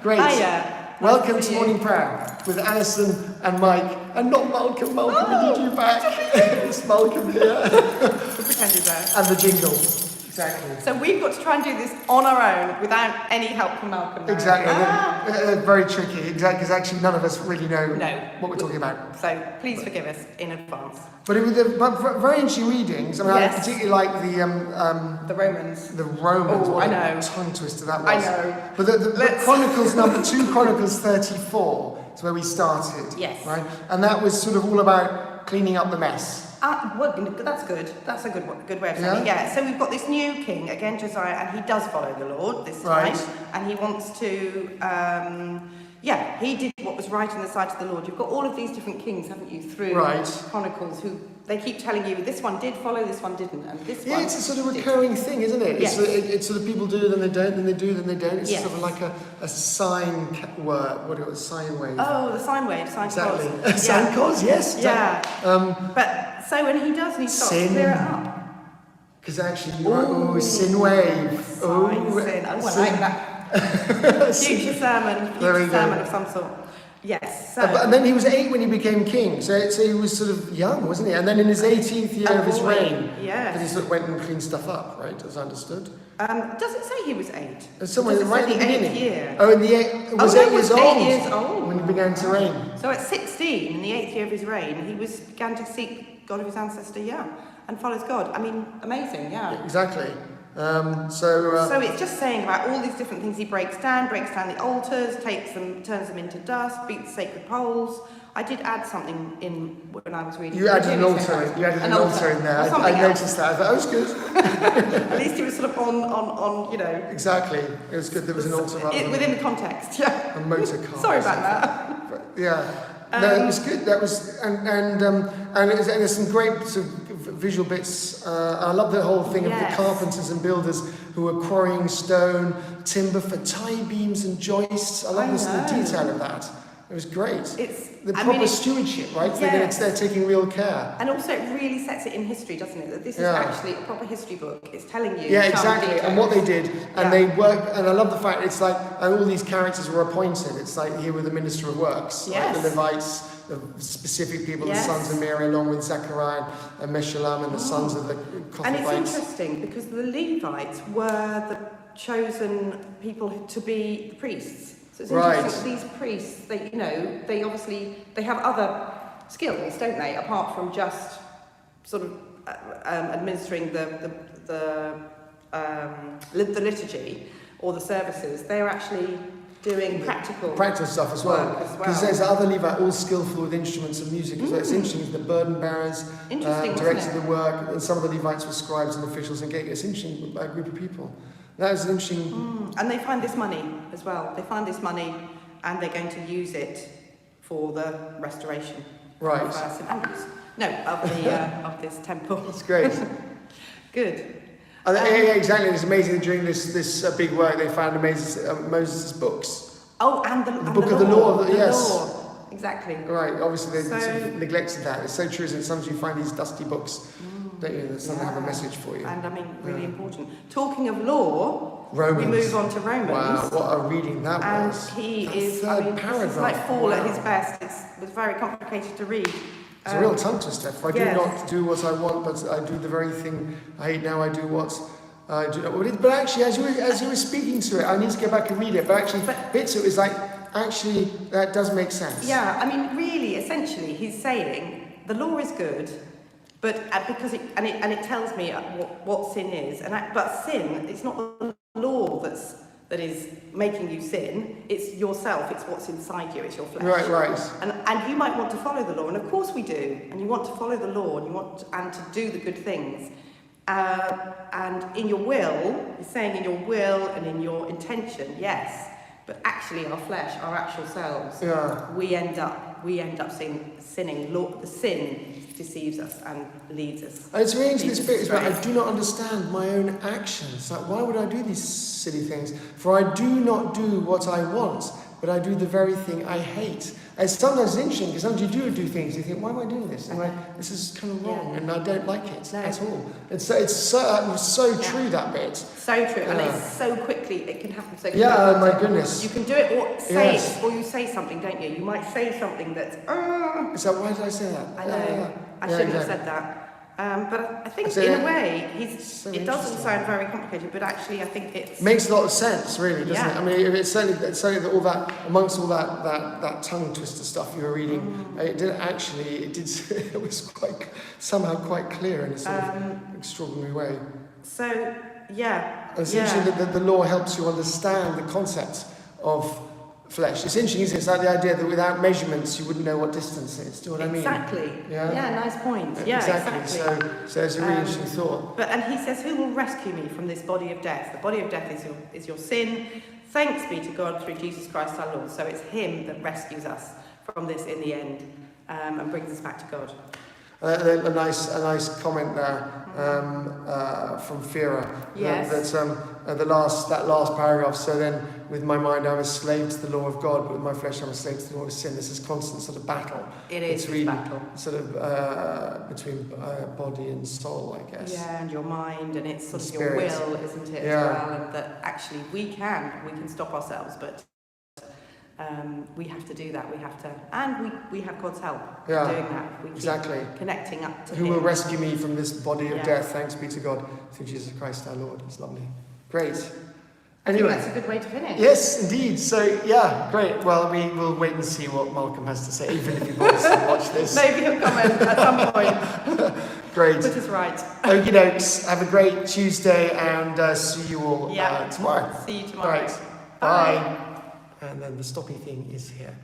Great. Hiya. Welcome Nice to see Morning you. Prayer with Alison and Mike. And not Malcolm. Malcolm, we need you back. It's Malcolm here. We'll pretend he's there. And the jingle. Exactly. So we've got to try and do this on our own without any help from Malcolm. Now. Exactly. Very tricky. Exactly, because actually none of us really know what we're talking about. So please forgive us in advance. But it was very interesting readings. I mean, Yes. I particularly like The Romans. the Romans. Oh, What I a know. tongue twister that was. I know. But the Chronicles number 2, Chronicles 34 is where we started. Yes. Right, and that was sort of all about cleaning up the mess. Well, that's good. That's a good way of saying it. Yeah. So we've got this new king again, Josiah, and he does follow the Lord this time, Right. and he wants to. He did what was right in the sight of the Lord. You've got all of these different kings, haven't you, through Right. Chronicles, who they keep telling you this one did follow, this one didn't, and this one. Yeah, it's a sort of recurring thing, isn't it? Yes. It's sort of people do, then they don't, then they do, then they don't. It's Yes. sort of like a sine word. What do you call it? Sine wave. Oh, the sine wave, sine Exactly. cos. Sine cos, yes. Yeah. But so when he does, and he starts to Sin. clear it up. Because actually, you're right. Oh, sin wave. Sin. Oh, I like that. Future sermon. There we Future go. sermon of some sort. Yes. So. And then he was 8 when he became king, so he was sort of young, wasn't he? And then in his 18th year of his reign, yes. then he sort of went and cleaned stuff up, right, as I understood. Does it say he was 8? Somewhere Does it right say at the the 8th beginning. year? Oh, in the 8, was Oh, no, 8 it was years 8 old years old. when he began to reign. So at 16, in the 8th year of his reign, he began to seek God of his ancestor, and follows God. I mean, amazing, Exactly. So it's just saying about all these different things he breaks down the altars, turns them into dust, beats sacred poles. I did add something in when I was reading. You added an altar. You added an altar in there. I noticed that. I thought, oh, it's good. At least it was sort of on, Exactly. It was good. There was an altar rather than within the context. Yeah. a motor car. Sorry about that. But, yeah. No, it was good. That was and there's some great sort of visual bits. I love the whole thing of the carpenters and builders who were quarrying stone, timber for tie beams and joists. I love the detail of that. It was great. It's the proper stewardship, right? Yes. They're taking real care. And also, it really sets it in history, doesn't it? That this is actually a proper history book. It's telling you. Yeah, exactly. And what they did, and they worked. And I love the fact it's like, and all these characters were appointed. It's like here with the minister of works, like the Levites, the specific people, the sons of Mary, along with Zechariah and Meshullam, and the sons of the Kohathites. And it's interesting because the Levites were the chosen people to be the priests. So it's interesting that these priests, they obviously have other skills, don't they? Apart from just sort of administering the liturgy or the services, they're actually doing practical stuff as well. Because there's other Levites all skillful with instruments and music. So it's interesting. The burden bearers directed the work, and some of the Levites were scribes and officials. And it's interesting by a group of people. That was an interesting. And they find this money as well. They find this money, and they're going to use it for the restoration. Right. Of St. Andrews. No, of this temple. That's great. Good. Exactly. It's amazing that during this big work they found Moses' books. Oh, and the book of the law. Law. Exactly. Right. Obviously, they sort of neglected that. It's so true. Isn't it? Sometimes you find these dusty books, don't you? That sometimes have a message for you. And I mean, really important. Talking of law, Romans. we move on to Romans. Wow, what a reading that was. And he is. Paragraph. This is like Paul at his best. It's very complicated to read. It's a real tongue twister. If I do not do what I want, but I do the very thing I hate now, I do what I do not. But actually, as you were speaking to it, I need to go back and read it. But actually, bits of it is like, actually, that does make sense. Yeah, I mean, really, essentially, he's saying the law is good, but because it tells me what sin is, but sin, it's not the law that is making you sin, it's yourself, it's what's inside you, it's your flesh. Right. And you might want to follow the law, and of course we do, and you want to follow the law, and you want to do the good things. And in your will, he's saying in your will and in your intention, yes, but actually our flesh, our actual selves, we end up sinning. The sin deceives us and leads us. And it's really into the spirit. It's like, I do not understand my own actions. Like, why would I do these silly things? For I do not do what I want, but I do the very thing I hate. And sometimes it's interesting because sometimes you do things, you think, why am I doing this? And this is kind of wrong, and I don't like it at all. It's so true, that bit. So true, and it's so quickly, it can happen so quickly. Yeah, oh my goodness. You can do it or say it before you say something, don't you? You might say something that's, Is that, why did I say that? I know, I shouldn't have said that. But I think in a way, it doesn't sound very complicated, but actually I think it makes a lot of sense, really, doesn't it? I mean, it's certainly that all that, amongst all that tongue twister stuff you were reading, it was somehow quite clear in a sort of extraordinary way. So, yeah. It's interesting that the law helps you understand the concept of flesh. It's interesting, isn't it? It's like the idea that without measurements you wouldn't know what distance is. Do you know what I mean? Exactly. Yeah, nice point. Yeah, exactly. So it's a really interesting thought. And he says, who will rescue me from this body of death? The body of death is your sin. Thanks be to God through Jesus Christ our Lord. So it's him that rescues us from this in the end and brings us back to God. A nice comment there from Fira. Yes. That last paragraph. So then, with my mind, I'm a slave to the law of God, but with my flesh, I'm a slave to the law of sin. This is constant sort of battle. It is between battle. Sort of between body and soul, I guess. Yeah, and your mind, and it's sort of Spirit. your will, isn't it? Yeah. As well, and that actually we can stop ourselves, but. We have to do that. We have to, and we have God's help in doing that. We keep connecting up to Him. Who will rescue me from this body of death? Thanks be to God through Jesus Christ our Lord. It's lovely, great. Anyway, that's a good way to finish. Yes, indeed. So great. Well, we will wait and see what Malcolm has to say, even if he wants to watch this. Maybe he'll comment at some point. Great. Put us right. Okie dokes. Have a great Tuesday, and see you all tomorrow. See you tomorrow. Right. Bye. And then the stoppy thing is here.